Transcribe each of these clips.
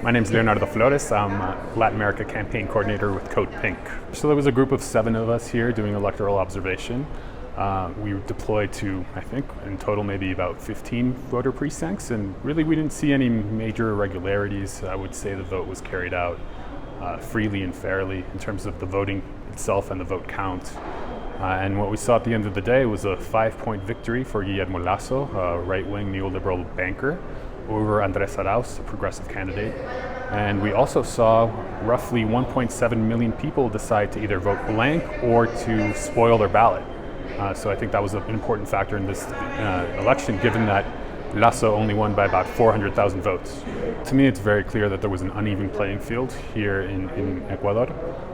My name is Leonardo Flores. I'm a Latin America campaign coordinator with Code Pink. So there was a group of 7 of us here doing electoral observation. We were deployed to, I think, in total maybe about 15 voter precincts, and really we didn't see any major irregularities. I would say the vote was carried out freely and fairly in terms of the voting itself and the vote count. And what we saw at the end of the day was a 5-point victory for Guillermo Lasso, a right-wing neoliberal banker, over Andrés Arauz, a progressive candidate. And we also saw roughly 1.7 million people decide to either vote blank or to spoil their ballot. So I think that was an important factor in this election, given that Lasso only won by about 400,000 votes. To me, it's very clear that there was an uneven playing field here in Ecuador.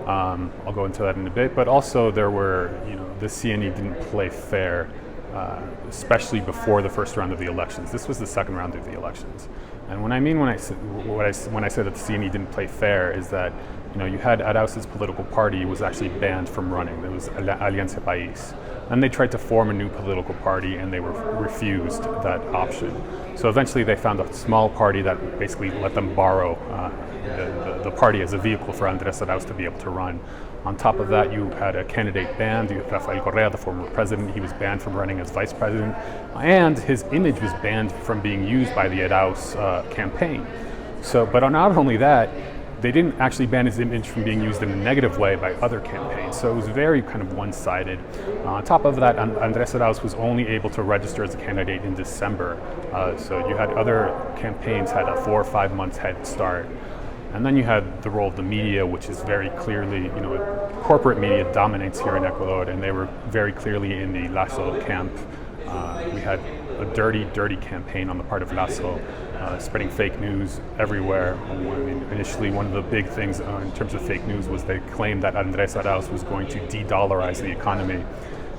I'll go into that in a bit, but also there were, the CNE didn't play fair, especially before the first round of the elections. This was the second round of the elections. And when I say that the CNE didn't play fair is that, you had Arauz's political party was actually banned from running. It was Alianza País. And they tried to form a new political party and they were refused that option. So eventually they found a small party that basically let them borrow the party as a vehicle for Andrés Arauz to be able to run. On top of that, you had a candidate banned. You had Rafael Correa, the former president. He was banned from running as vice president. And his image was banned from being used by the Arauz campaign. But not only that, they didn't actually ban his image from being used in a negative way by other campaigns. So it was very kind of one-sided. On top of that, Andrés Arauz was only able to register as a candidate in December. So you had other campaigns had a 4 or 5 months head start. And then you had the role of the media, which is very clearly, corporate media dominates here in Ecuador, and they were very clearly in the Lasso camp. We had a dirty campaign on the part of Lasso, spreading fake news everywhere. Initially, one of the big things in terms of fake news was they claimed that Andrés Arauz was going to de-dollarize the economy.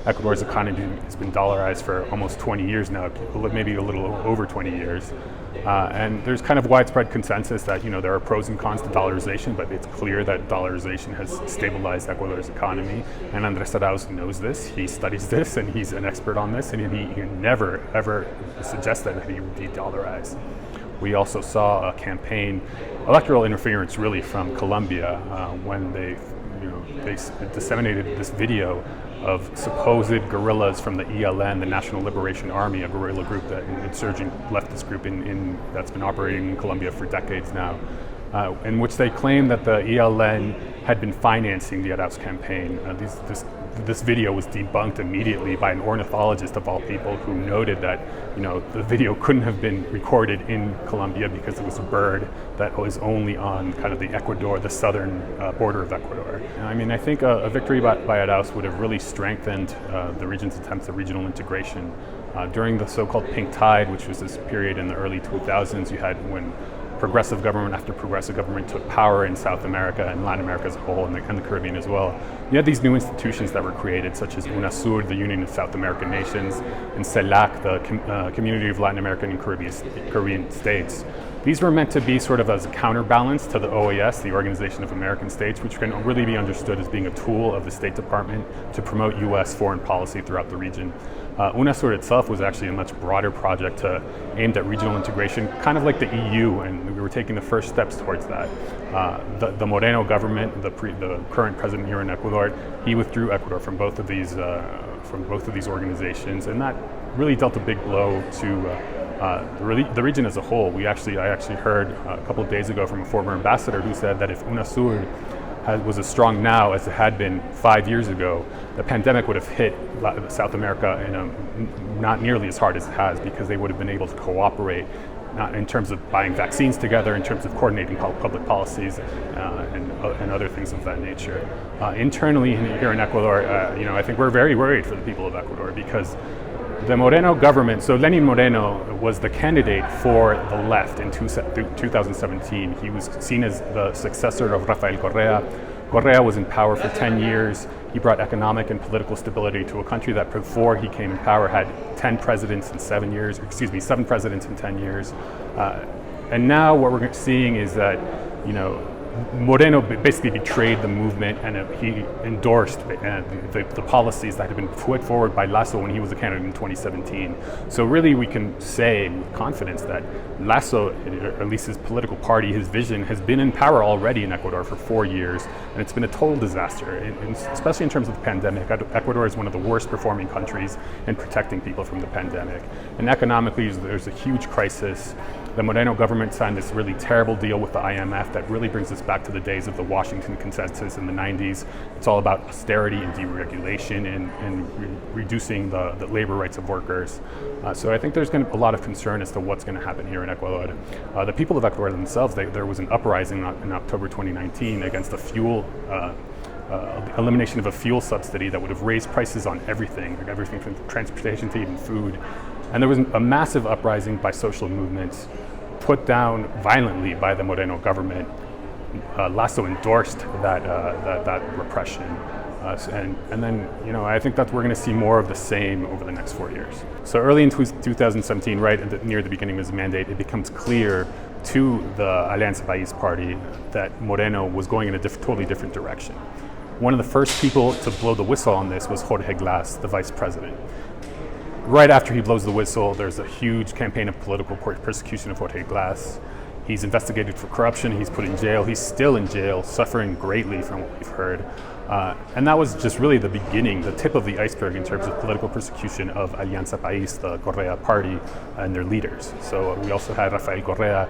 Ecuador's economy has been dollarized for almost 20 years now, maybe a little over 20 years. And there's kind of widespread consensus that, there are pros and cons to dollarization, but it's clear that dollarization has stabilized Ecuador's economy. And Andrés Arauz knows this, he studies this, and he's an expert on this, and he never, ever suggested that he would de-dollarize. We also saw a campaign, electoral interference really from Colombia, when they disseminated this video of supposed guerrillas from the ELN, the National Liberation Army, a guerrilla group, an insurgent leftist group that's been operating in Colombia for decades now, in which they claim that the ELN had been financing the Arauz campaign. This video was debunked immediately by an ornithologist of all people, who noted that the video couldn't have been recorded in Colombia because it was a bird that was only on kind of the southern border of Ecuador. I think a victory by Arauz would have really strengthened the region's attempts at regional integration. During the so-called Pink Tide, which was this period in the early 2000s, you had when progressive government after progressive government took power in South America and Latin America as a whole, and the Caribbean as well. You had these new institutions that were created, such as UNASUR, the Union of South American Nations, and CELAC, the Community of Latin American and Caribbean States. These were meant to be sort of as a counterbalance to the OAS, the Organization of American States, which can really be understood as being a tool of the State Department to promote U.S. foreign policy throughout the region. UNASUR itself was actually a much broader project aimed at regional integration, kind of like the EU, and we were taking the first steps towards that. The Moreno government, the current president here in Ecuador, he withdrew Ecuador from both of these organizations, and that really dealt a big blow to the region as a whole. I actually heard a couple of days ago from a former ambassador who said that if UNASUR was as strong now as it had been 5 years ago, the pandemic would have hit South America not nearly as hard as it has, because they would have been able to cooperate, not in terms of buying vaccines together, in terms of coordinating public policies and other things of that nature. Internally here in Ecuador, I think we're very worried for the people of Ecuador, because the Moreno government, so Lenin Moreno was the candidate for the left in 2017. He was seen as the successor of Rafael Correa. Correa was in power for 10 years. He brought economic and political stability to a country that before he came in power had 7 presidents in 10 years. And now what we're seeing is that, Moreno basically betrayed the movement, and he endorsed the policies that had been put forward by Lasso when he was a candidate in 2017. So really we can say with confidence that Lasso, or at least his political party, his vision, has been in power already in Ecuador for 4 years, and it's been a total disaster, especially in terms of the pandemic. Ecuador is one of the worst performing countries in protecting people from the pandemic. And economically, there's a huge crisis. The Moreno government signed this really terrible deal with the IMF that really brings us back to the days of the Washington Consensus in the 90s. It's all about austerity and deregulation and reducing the labor rights of workers. So I think there's going to be a lot of concern as to what's going to happen here in Ecuador. The people of Ecuador themselves, there was an uprising in October 2019 against the fuel elimination of a fuel subsidy that would have raised prices on everything from transportation to even food. And there was a massive uprising by social movements, put down violently by the Moreno government. Lasso endorsed that repression. And then, I think that we're going to see more of the same over the next 4 years. So early in 2017, right near the beginning of his mandate, it becomes clear to the Alianza País party that Moreno was going in a totally different direction. One of the first people to blow the whistle on this was Jorge Glass, the vice president. Right after he blows the whistle, there's a huge campaign of political persecution of Jorge Glass. He's investigated for corruption, he's put in jail, he's still in jail, suffering greatly from what we've heard. And that was just really the beginning, the tip of the iceberg in terms of political persecution of Alianza País, the Correa party, and their leaders. So we also had Rafael Correa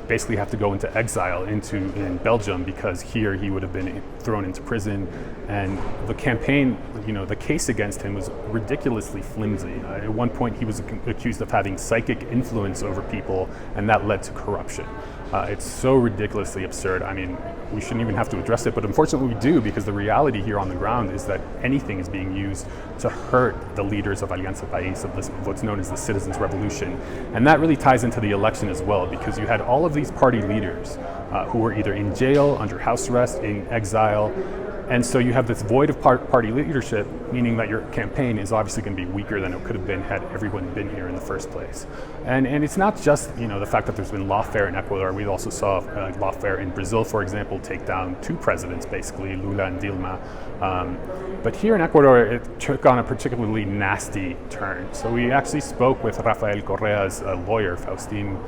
basically have to go into exile in Belgium, because here he would have been thrown into prison. And the campaign, the case against him was ridiculously flimsy. At one point he was accused of having psychic influence over people, and that led to corruption. It's so ridiculously absurd. I mean, we shouldn't even have to address it, but unfortunately we do, because the reality here on the ground is that anything is being used to hurt the leaders of Alianza País, of what's known as the Citizens' Revolution. And that really ties into the election as well, because you had all of these party leaders who were either in jail, under house arrest, in exile. And so you have this void of party leadership, meaning that your campaign is obviously going to be weaker than it could have been had everyone been here in the first place. And it's not just the fact that there's been lawfare in Ecuador. We also saw lawfare in Brazil, for example, take down two presidents, basically Lula and Dilma. But here in Ecuador, it took on a particularly nasty turn. So we actually spoke with Rafael Correa's lawyer, Faustin.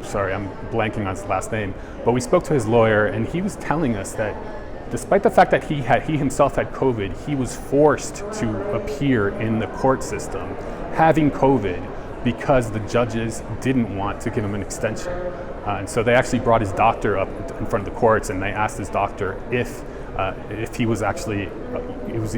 Sorry, I'm blanking on his last name, but we spoke to his lawyer, and he was telling us that despite the fact that he himself had COVID, he was forced to appear in the court system having COVID because the judges didn't want to give him an extension. And so they actually brought his doctor up in front of the courts, and they asked his doctor if he was actually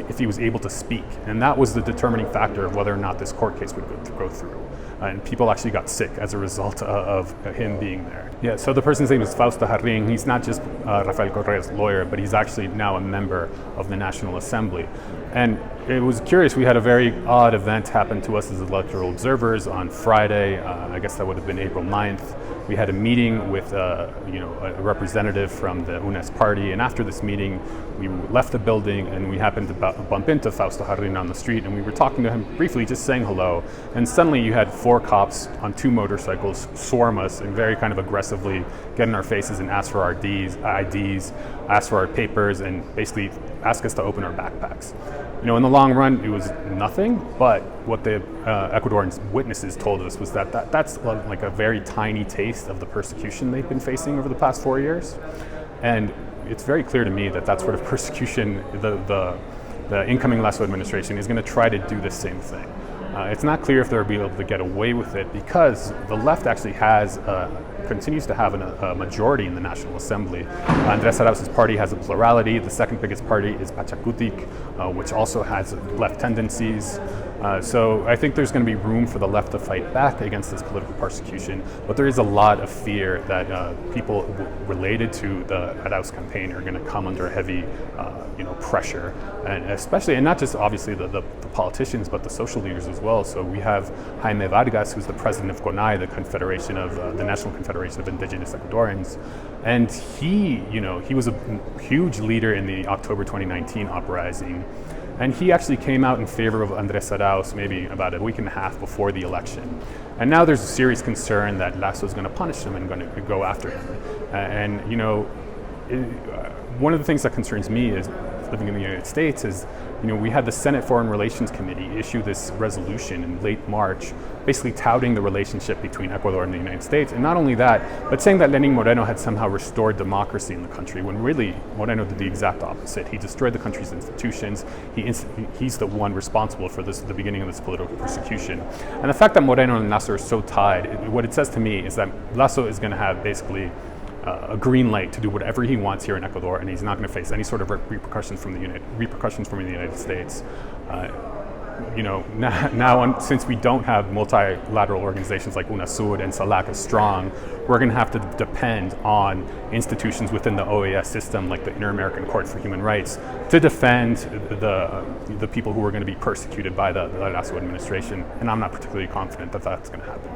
if he was able to speak, and that was the determining factor of whether or not this court case would go through. And people actually got sick as a result of him being there. Yeah, so the person's name is Fausto Jarrín. He's not just Rafael Correa's lawyer, but he's actually now a member of the National Assembly. And it was curious, we had a very odd event happen to us as electoral observers on Friday. I guess that would have been April 9th. We had a meeting with a representative from the UNES party, and after this meeting, we left the building and we happened to bump into Fausto Jarrín on the street, and we were talking to him briefly, just saying hello. And suddenly you had 4 cops on 2 motorcycles swarm us and very kind of aggressively get in our faces and ask for our IDs, ask for our papers, and basically ask us to open our backpacks. In the long run, it was nothing, but what the Ecuadorian witnesses told us was that's like a very tiny taste of the persecution they've been facing over the past 4 years. And it's very clear to me that that sort of persecution, the incoming Lasso administration is going to try to do the same thing. It's not clear if they'll be able to get away with it, because the left actually continues to have a majority in the National Assembly. Andrés Arauz's party has a plurality. The second biggest party is Pachakutik, which also has left tendencies. So I think there's going to be room for the left to fight back against this political persecution, but there is a lot of fear that people related to the Arauz campaign are going to come under heavy pressure, and not just obviously the politicians, but the social leaders as well. So we have Jaime Vargas, who's the president of CONAI, the National Confederation of Indigenous Ecuadorians, and he was a huge leader in the October 2019 uprising. And he actually came out in favor of Andrés Arauz maybe about a week and a half before the election. And now there's a serious concern that Lasso is going to punish him and going to go after him. And you know, one of the things that concerns me is living in the United States is, you know, we had the Senate Foreign Relations Committee issue this resolution in late March, basically touting the relationship between Ecuador and the United States. And not only that, but saying that Lenin Moreno had somehow restored democracy in the country, when really Moreno did the exact opposite. He destroyed the country's institutions. He's the one responsible for this, the beginning of this political persecution. And the fact that Moreno and Lasso are so tied, what it says to me is that Lasso is going to have basically a green light to do whatever he wants here in Ecuador, and he's not going to face any sort of repercussions from the United States. You know, now since we don't have multilateral organizations like UNASUR and SALAC as strong, we're going to have to depend on institutions within the OAS system, like the Inter-American Court for Human Rights, to defend the people who are going to be persecuted by the Lasso administration. And I'm not particularly confident that that's going to happen.